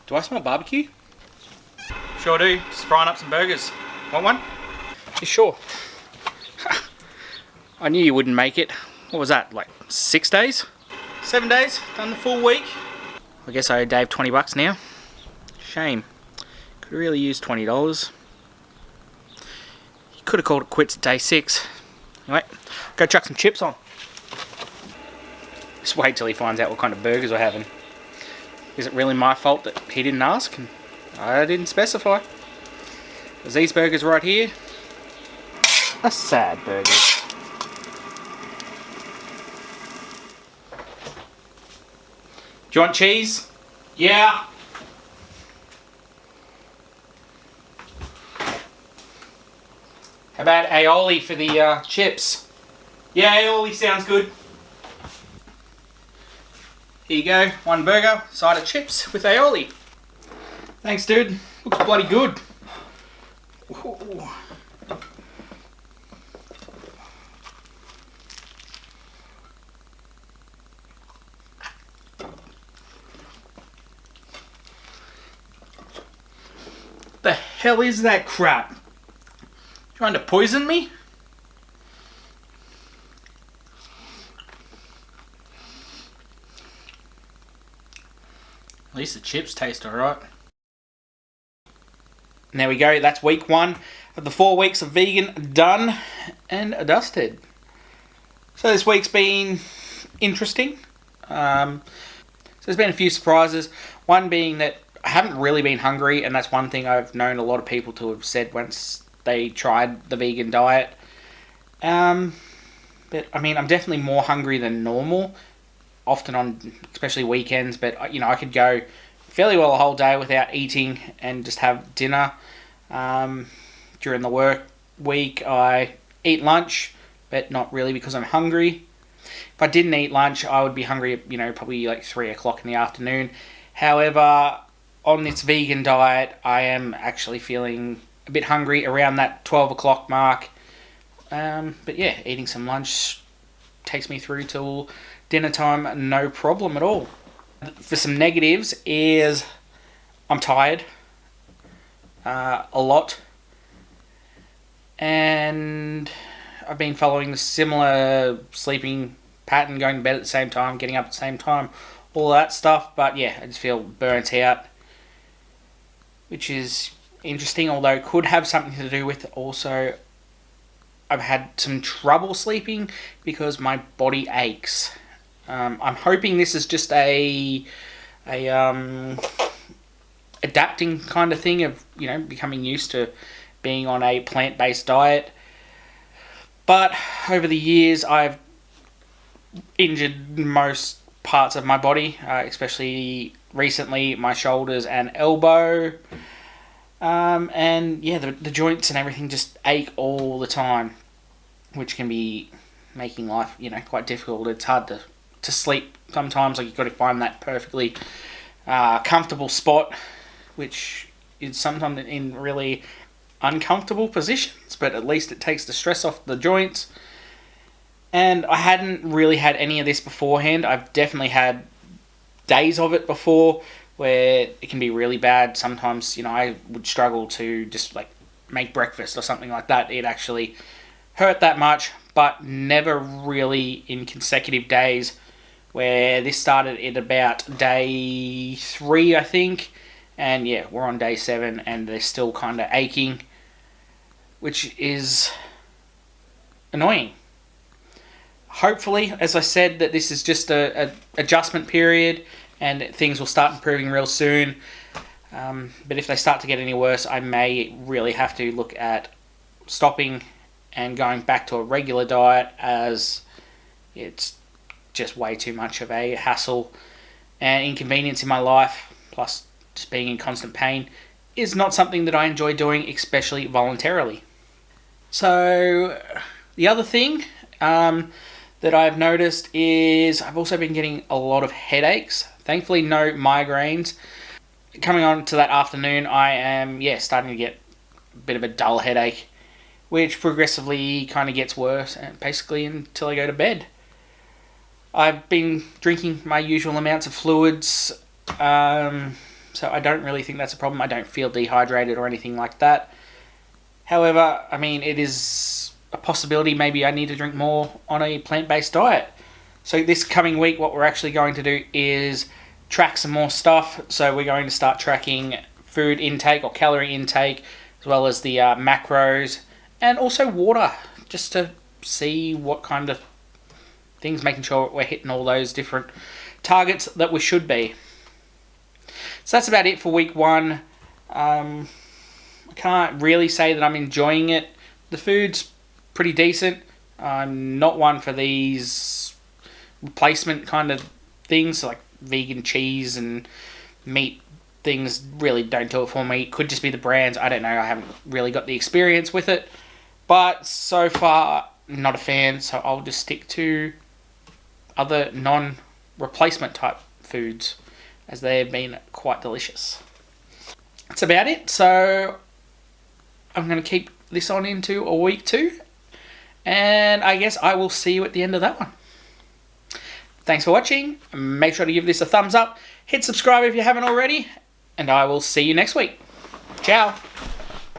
Do I smell barbecue? Sure do. Just frying up some burgers. Want one? You sure? I knew you wouldn't make it. What was that, like 6 days? 7 days? Done the full week? I guess I owe Dave $20 now. Shame. Could really use $20. He could have called it quits at day 6. Anyway, go chuck some chips on. Just wait till he finds out what kind of burgers we're having. Is it really my fault that he didn't ask and I didn't specify? Because these burgers right here are sad burgers. Do you want cheese? Yeah. How about aioli for the chips? Yeah, aioli sounds good. Here you go, one burger, side of chips with aioli. Thanks, dude. Looks bloody good. Ooh. The hell is that crap? Trying to poison me? At least the chips taste alright. And there we go, that's week 1 of the 4 weeks of vegan done and dusted. So this week's been interesting. So there's been a few surprises. One being that I haven't really been hungry, and that's one thing I've known a lot of people to have said once they tried the vegan diet. But I mean, I'm definitely more hungry than normal, often on especially weekends, but you know, I could go fairly well a whole day without eating and just have dinner. During the work week I eat lunch, but not really because I'm hungry. If I didn't eat lunch, I would be hungry, you know, probably like 3 o'clock in the afternoon. However, on this vegan diet, I am actually feeling a bit hungry around that 12 o'clock mark. But yeah, eating some lunch takes me through till dinner time, no problem at all. For some negatives is I'm tired a lot, and I've been following the similar sleeping pattern, going to bed at the same time, getting up at the same time, all that stuff. But yeah, I just feel burnt out, which is interesting, although it could have something to do with also I've had some trouble sleeping because my body aches. I'm hoping this is just a adapting kind of thing of, you know, becoming used to being on a plant-based diet. But over the years, I've injured most parts of my body, especially recently my shoulders and elbow. And yeah, the joints and everything just ache all the time, which can be making life, you know, quite difficult. It's hard to sleep sometimes. Like, you've got to find that perfectly comfortable spot, which is sometimes in really uncomfortable positions, but at least it takes the stress off the joints. And I hadn't really had any of this beforehand. I've definitely had days of it before where it can be really bad. Sometimes, you know, I would struggle to just like make breakfast or something like that. It actually hurt that much, but never really in consecutive days, where this started at about day 3, I think. And yeah, we're on day 7 and they're still kind of aching, which is annoying. Hopefully, as I said, that this is just a adjustment period and things will start improving real soon. But if they start to get any worse, I may really have to look at stopping and going back to a regular diet, as it's just way too much of a hassle and inconvenience in my life, plus just being in constant pain is not something that I enjoy doing, especially voluntarily. So the other thing that I've noticed is I've also been getting a lot of headaches. Thankfully, no migraines. Coming on to that afternoon, I am starting to get a bit of a dull headache, which progressively kind of gets worse, and basically until I go to bed. I've been drinking my usual amounts of fluids, so I don't really think that's a problem. I don't feel dehydrated or anything like that. However, I mean, it is a possibility maybe I need to drink more on a plant-based diet. So this coming week, what we're actually going to do is track some more stuff. So we're going to start tracking food intake or calorie intake, as well as the macros, and also water, just to see what kind of things, making sure we're hitting all those different targets that we should be. So that's about it for week 1. I can't really say that I'm enjoying it. The food's pretty decent. I'm not one for these replacement kind of things, like vegan cheese and meat things really don't do it for me. It could just be the brands. I don't know. I haven't really got the experience with it. But so far, not a fan. So I'll just stick to other non-replacement type foods, as they have been quite delicious. That's about it. So I'm going to keep this on into a week 2. And I guess I will see you at the end of that one. Thanks for watching. Make sure to give this a thumbs up. Hit subscribe if you haven't already. And I will see you next week. Ciao.